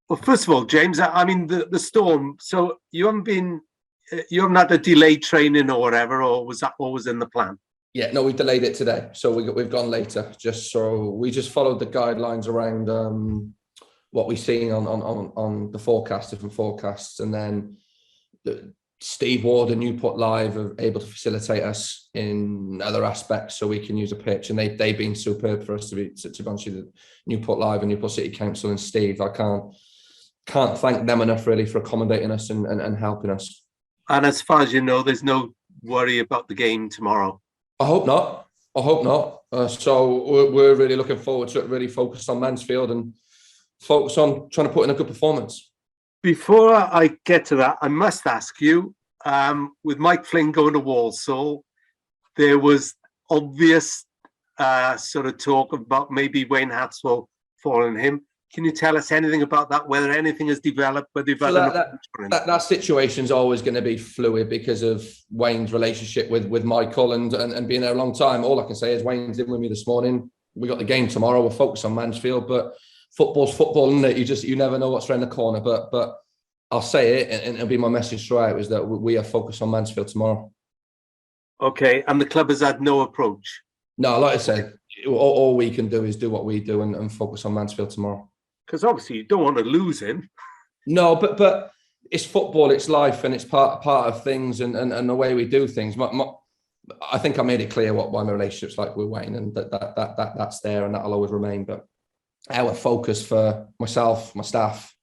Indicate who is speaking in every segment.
Speaker 1: Well, first of all, James, I mean the storm. So you haven't had a delayed training or whatever, or was that always in the plan?
Speaker 2: Yeah, no, we delayed it today, so we've gone later. Just so we just followed the guidelines around what we've seen on the forecast, different forecasts, and then Steve Ward and Newport Live are able to facilitate us in other aspects, so we can use a pitch, and they've been superb for us to be honest with you. Newport Live and Newport City Council and Steve, I can't thank them enough really for accommodating us and helping us.
Speaker 1: And as far as you know, there's no worry about the game tomorrow.
Speaker 2: I hope not. So we're really looking forward to it. Really focused on Mansfield and focus on trying to put in a good performance.
Speaker 1: Before I get to that, I must ask you, with Mike Flynn going to Walsall, there was obvious sort of talk about maybe Wayne Hatswell following him. Can you tell us anything about that, whether anything has developed?
Speaker 2: That situation's always going to be fluid because of Wayne's relationship with Michael and being there a long time. All I can say is Wayne's in with me this morning. We got the game tomorrow. We're focused on Mansfield, but football's football, isn't it? You never know what's around the corner. But I'll say it, and it'll be my message throughout, is that we are focused on Mansfield tomorrow.
Speaker 1: Okay, and the club has had no approach?
Speaker 2: No, like I said, all we can do is do what we do and focus on Mansfield tomorrow.
Speaker 1: Because obviously you don't want to lose him.
Speaker 2: No, but it's football, it's life, and it's part of things and the way we do things. I think I made it clear what my relationship's like with Wayne, and that's there, and that'll always remain. But our focus for myself, my staff,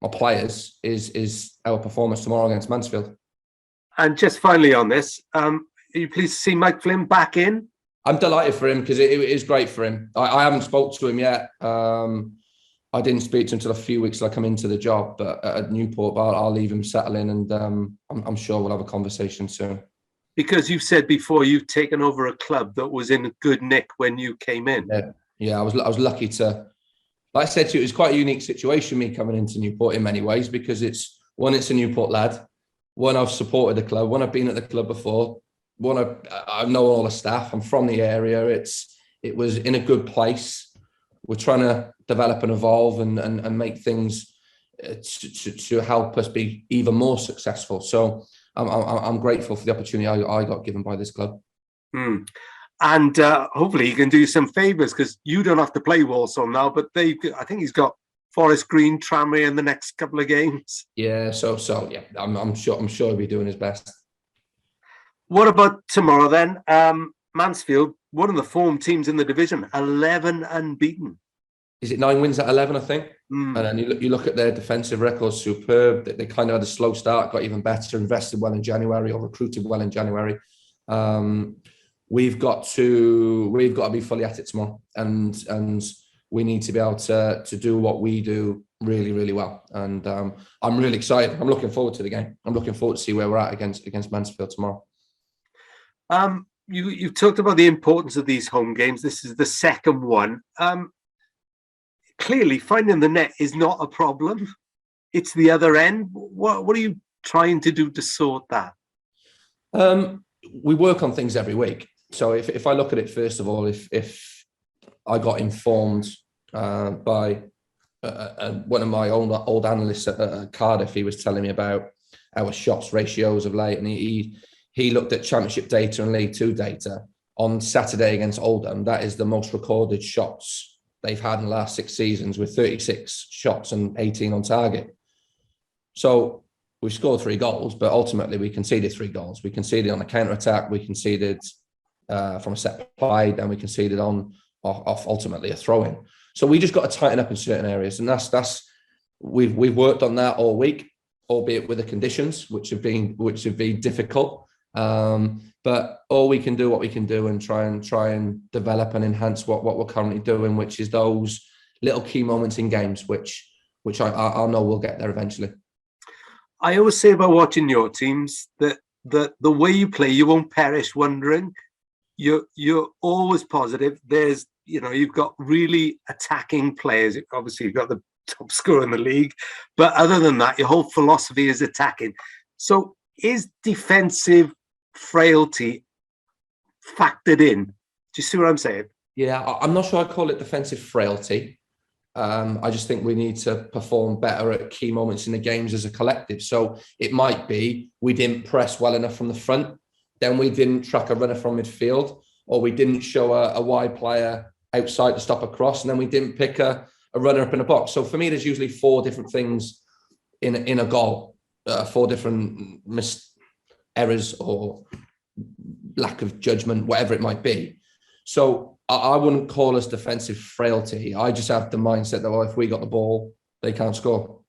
Speaker 2: my players is our performance tomorrow against Mansfield.
Speaker 1: And just finally on this, are you pleased to see Mike Flynn back in?
Speaker 2: I'm delighted for him because it is great for him. I haven't spoke to him yet. I didn't speak to him until a few weeks till I come into the job, but at Newport, but I'll leave him settle in, and I'm sure we'll have a conversation soon.
Speaker 1: Because you've said before you've taken over a club that was in a good nick when you came in.
Speaker 2: Yeah, I was lucky to. Like I said to you, it was quite a unique situation, me coming into Newport in many ways, because it's a Newport lad. One, I've supported the club. One, I've been at the club before. One, I know all the staff. I'm from the area. It was in a good place. We're trying to develop and evolve and make things to help us be even more successful. So I'm grateful for the opportunity I got given by this club.
Speaker 1: And hopefully he can do you some favours, because you don't have to play Walsall now, but I think he's got Forest Green, Tranmere in the next couple of games.
Speaker 2: Yeah, so yeah, I'm sure he'll be doing his best.
Speaker 1: What about tomorrow then? Mansfield, one of the form teams in the division, 11 unbeaten.
Speaker 2: Is it 9 wins at 11, I think? And then you look at their defensive records, superb. They kind of had a slow start, got even better, invested well in January, or recruited well in January. We've got to be fully at it tomorrow, and we need to be able to do what we do really, really well. And I'm really excited. I'm looking forward to the game. I'm looking forward to see where we're at against Mansfield tomorrow.
Speaker 1: You've talked about the importance of these home games. This is the second one. Clearly, finding the net is not a problem. It's the other end. What are you trying to do to sort that?
Speaker 2: We work on things every week. So if I look at it, first of all, if I got informed by one of my old analysts at Cardiff, he was telling me about our shots ratios of late, and he looked at Championship data and League Two data on Saturday against Oldham. That is the most recorded shots they've had in the last 6 seasons, with 36 shots and 18 on target. So we scored 3 goals, but ultimately we conceded 3 goals. We conceded on a counter-attack, we conceded from a set play, and we conceded off ultimately a throw-in. So we just got to tighten up in certain areas, and that's we've worked on that all week, albeit with the conditions which have been difficult. But all we can do what we can do, and try and develop and enhance what we're currently doing, which is those little key moments in games, which I know we'll get there eventually.
Speaker 1: I always say about watching your teams that the way you play, you won't perish wondering. You're always positive. You've got really attacking players. Obviously, you've got the top scorer in the league, but other than that, your whole philosophy is attacking. So is defensive frailty factored in? Do you see what I'm saying?
Speaker 2: Yeah, I'm not sure I'd call it defensive frailty. I just think we need to perform better at key moments in the games as a collective. So it might be we didn't press well enough from the front, then we didn't track a runner from midfield, or we didn't show a wide player outside to stop a cross, and then we didn't pick a runner up in a box. So for me, there's usually 4 different things in a goal, 4 different errors or lack of judgment, whatever it might be. So I wouldn't call us defensive frailty. I just have the mindset that, well, if we got the ball, they can't score.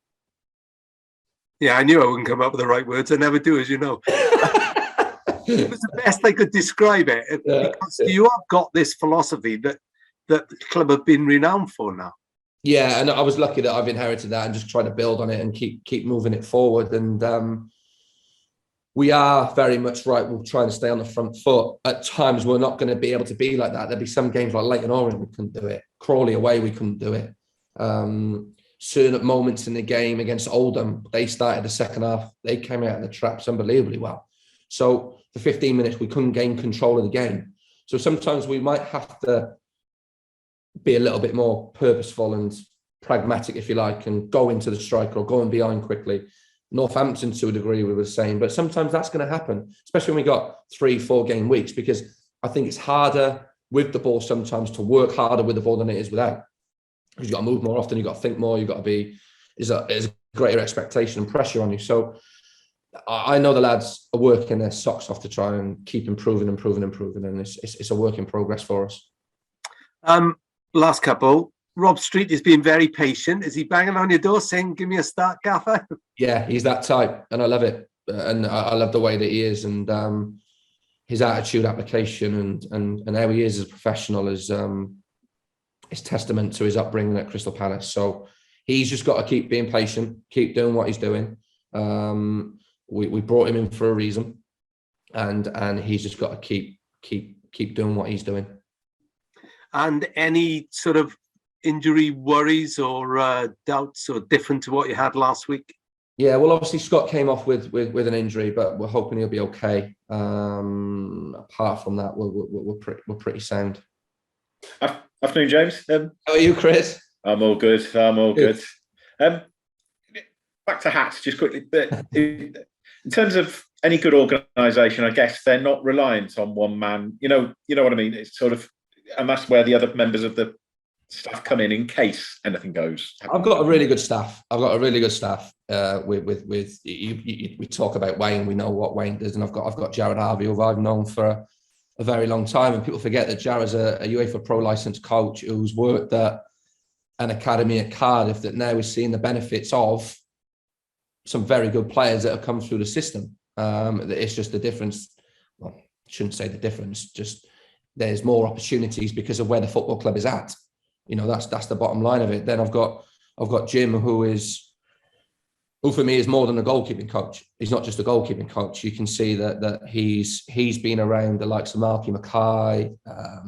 Speaker 1: Yeah, I knew I wouldn't come up with the right words. I never do, as you know. It was the best I could describe it, because you have got this philosophy that the club have been renowned for now.
Speaker 2: Yeah, and I was lucky that I've inherited that and just try to build on it and keep moving it forward. And we are very much right. We're trying to stay on the front foot. At times, we're not going to be able to be like that. There'll be some games like Leyton Orient, we couldn't do it. Crawley away, we couldn't do it. Certain moments in the game against Oldham, they started the second half. They came out of the traps unbelievably well. So for 15 minutes, we couldn't gain control of the game. So sometimes we might have to be a little bit more purposeful and pragmatic, if you like, and go into the striker or go in behind quickly. Northampton, to a degree, we were saying, but sometimes that's going to happen, especially when we got 3-4 game weeks, because I think it's harder with the ball sometimes to work harder with the ball than it is without. Because you've got to move more often, you've got to think more, you've got to be, there's a greater expectation and pressure on you. So I know the lads are working their socks off to try and keep improving, and it's a work in progress for us.
Speaker 1: Last couple, Rob Street has been very patient. Is he banging on your door saying, give me a start, Gaffer?
Speaker 2: Yeah, he's that type, and I love it. And I love the way that he is, and his attitude, application, and how he is as a professional is testament to his upbringing at Crystal Palace. So he's just got to keep being patient, keep doing what he's doing. We brought him in for a reason, and he's just got to keep doing what he's doing.
Speaker 1: And any sort of injury worries or doubts, or different to what you had last week?
Speaker 2: Yeah, well, obviously Scott came off with an injury, but we're hoping he'll be okay. Apart from that, we're pretty sound.
Speaker 3: Afternoon, James.
Speaker 2: How are you, Chris?
Speaker 3: I'm all good. Back to Hats, just quickly. But in terms of any good organisation, I guess they're not reliant on one man. You know what I mean. It's sort of, and that's where the other members of the staff come in case anything goes.
Speaker 2: I've got a really good staff. We talk about Wayne. We know what Wayne does, and I've got Jared Harvey, who I've known for a very long time. And people forget that Jared's a UEFA Pro licensed coach who's worked at an academy at Cardiff that now is seeing the benefits of some very good players that have come through the system. It's just the difference. Well, I shouldn't say the difference. Just there's more opportunities because of where the football club is at. That's the bottom line of it. Then I've got Jim, who for me is more than a goalkeeping coach. He's not just a goalkeeping coach. You can see that he's been around the likes of Malky Mackay.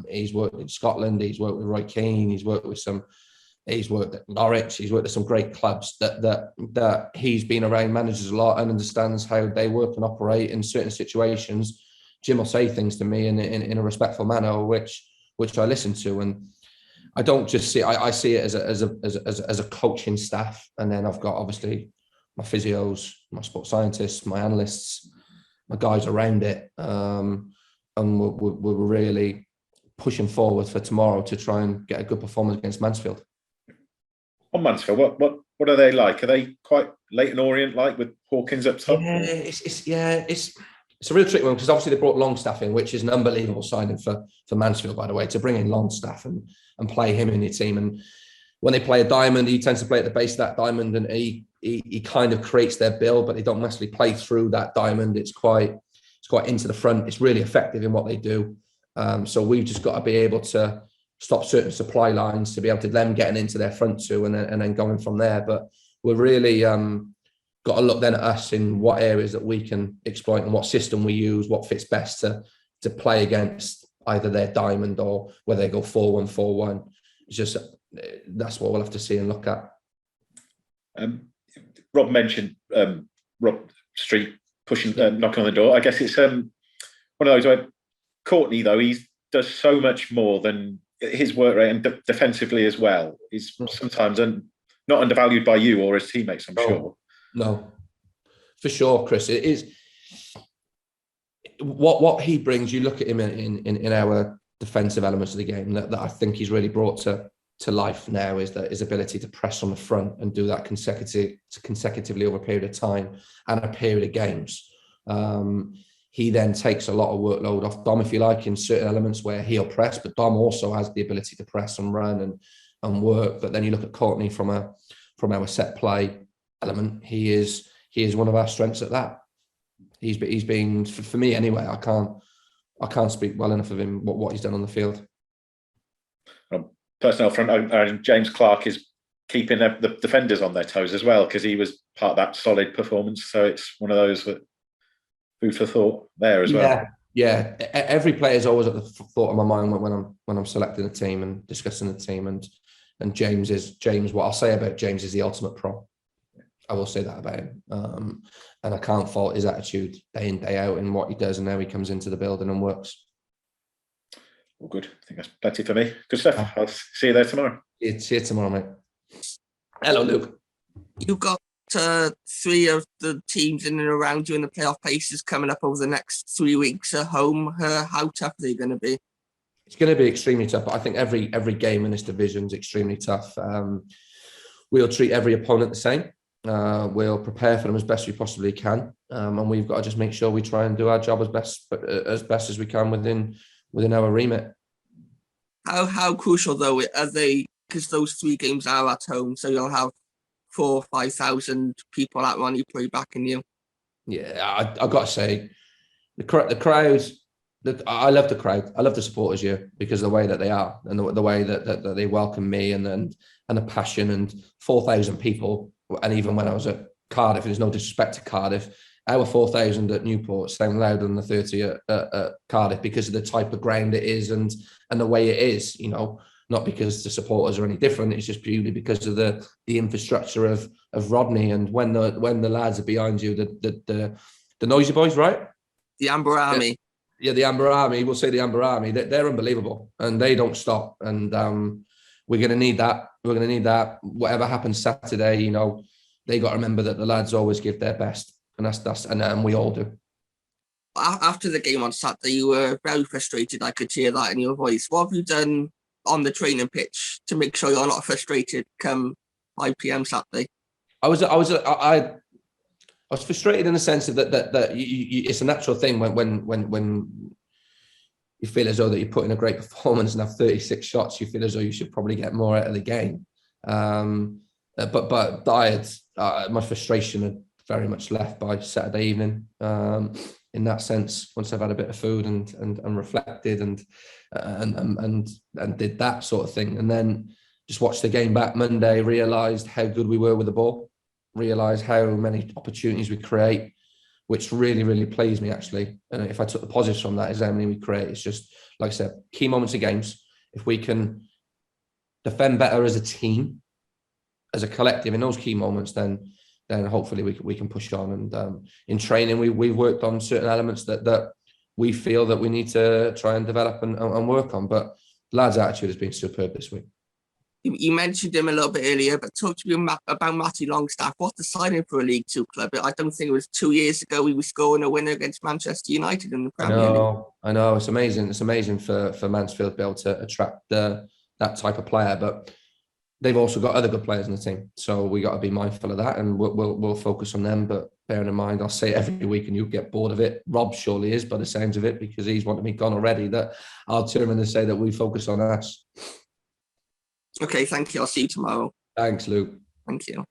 Speaker 2: He's worked in Scotland. He's worked with Roy Keane. He's worked at Norwich. He's worked at some great clubs. That he's been around managers a lot and understands how they work and operate in certain situations. Jim will say things to me in a respectful manner, which I listen to, and I don't just see. I see it as a coaching staff, and then I've got obviously my physios, my sports scientists, my analysts, my guys around it, and we're really pushing forward for tomorrow to try and get a good performance against Mansfield.
Speaker 3: On Mansfield, what are they like? Are they quite Leyton Orient like with Hawkins up top?
Speaker 2: Yeah, it's a real tricky one because obviously they brought Longstaff in, which is an unbelievable signing for Mansfield, by the way, to bring in Longstaff and play him in your team. And when they play a diamond, he tends to play at the base of that diamond, and he kind of creates their build, but they don't necessarily play through that diamond. It's quite into the front. It's really effective in what they do. So we've just got to be able to stop certain supply lines to be able to them getting into their front two and then going from there. But we're really got to look then at us in what areas that we can exploit and what system we use, what fits best to play against either their diamond or whether they go 4-1, 4-1. It's just that's what we'll have to see and look at.
Speaker 3: Rob mentioned Rob Street pushing, knocking on the door. I guess it's one of those where Courtney, though, he does so much more than his work rate and defensively as well is sometimes not undervalued by you or his teammates, I'm sure.
Speaker 2: No, for sure, Chris. It is what he brings. You look at him in our defensive elements of the game that I think he's really brought to life now is that his ability to press on the front and do that consecutively over a period of time and a period of games. He then takes a lot of workload off Dom, if you like, in certain elements where he'll press, but Dom also has the ability to press and run and work. But then you look at Courtney from our set play element. He is one of our strengths at that. He's been for me anyway. I can't speak well enough of him what he's done on the field.
Speaker 3: Personnel front, James Clark is keeping the defenders on their toes as well because he was part of that solid performance. So it's one of those that food for thought there as well.
Speaker 2: Yeah. Every player is always at the thought of my mind when I'm selecting a team and discussing the team. And James. What I'll say about James is the ultimate pro. I will say that about him. And I can't fault his attitude day in, day out in what he does and how he comes into the building and works.
Speaker 3: Well, good. I think that's plenty for me. Good stuff. I'll see you there tomorrow.
Speaker 2: See you tomorrow, mate. Hello, Luke.
Speaker 4: You've got 3 of the teams in and around you in the playoff paces coming up over the next 3 weeks at home. How tough are they going to be?
Speaker 2: It's going to be extremely tough. But I think every game in this division is extremely tough. We'll treat every opponent the same. We'll prepare for them as best we possibly can, and we've got to just make sure we try and do our job as best as we can within our remit.
Speaker 4: How crucial though are they? Because those 3 games are at home, so you'll have 4,000 or 5,000 people at Ronnie play backing you.
Speaker 2: Yeah, I've got to say, the crowd. I love the crowd. I love the supporters here because the way that they are and the way that they welcome me and the passion and 4,000 people. And even when I was at Cardiff, there's no disrespect to Cardiff, our 4,000 at Newport sound louder than the 30 at Cardiff because of the type of ground it is and the way it is, not because the supporters are any different. It's just purely because of the infrastructure of Rodney. And when the lads are behind you, the Noisy Boys, right?
Speaker 4: The Amber Army.
Speaker 2: Yeah, the Amber Army. We'll say the Amber Army. They're unbelievable and they don't stop. And we're going to need that. We're going to need that. Whatever happens Saturday, they got to remember that the lads always give their best, and and we all do.
Speaker 4: After the game on Saturday, you were very frustrated. I could hear that in your voice. What have you done on the training pitch to make sure you're not frustrated come 5 p.m. Saturday? I was
Speaker 2: frustrated in the sense that it's a natural thing when you feel as though that you're putting a great performance and have 36 shots, you feel as though you should probably get more out of the game. But my frustration had very much left by Saturday evening. In that sense, once I've had a bit of food and reflected and did that sort of thing, and then just watched the game back Monday, realised how good we were with the ball, realised how many opportunities we create, which really, really pleased me, actually. And if I took the positives from that, is how many we create. It's just, like I said, key moments of games. If we can defend better as a team, as a collective in those key moments, then hopefully we can push on. And in training, we've worked on certain elements that we feel that we need to try and develop and work on. But lads' attitude has been superb this week.
Speaker 4: You mentioned him a little bit earlier, but talk to me about Matty Longstaff. What's the signing for a League Two club? I don't think it was 2 years ago he was scoring a winner against Manchester United in the Premier League.
Speaker 2: I know. It's amazing. It's amazing for Mansfield to be able to attract that type of player. But they've also got other good players in the team, so we got to be mindful of that, and we'll focus on them. But bearing in mind, I'll say it every week, and you'll get bored of it. Rob surely is, by the sounds of it, because he's wanted me gone already. That I'll turn around and say that we focus on us.
Speaker 4: Okay, thank you. I'll see you tomorrow.
Speaker 2: Thanks, Luke.
Speaker 4: Thank you.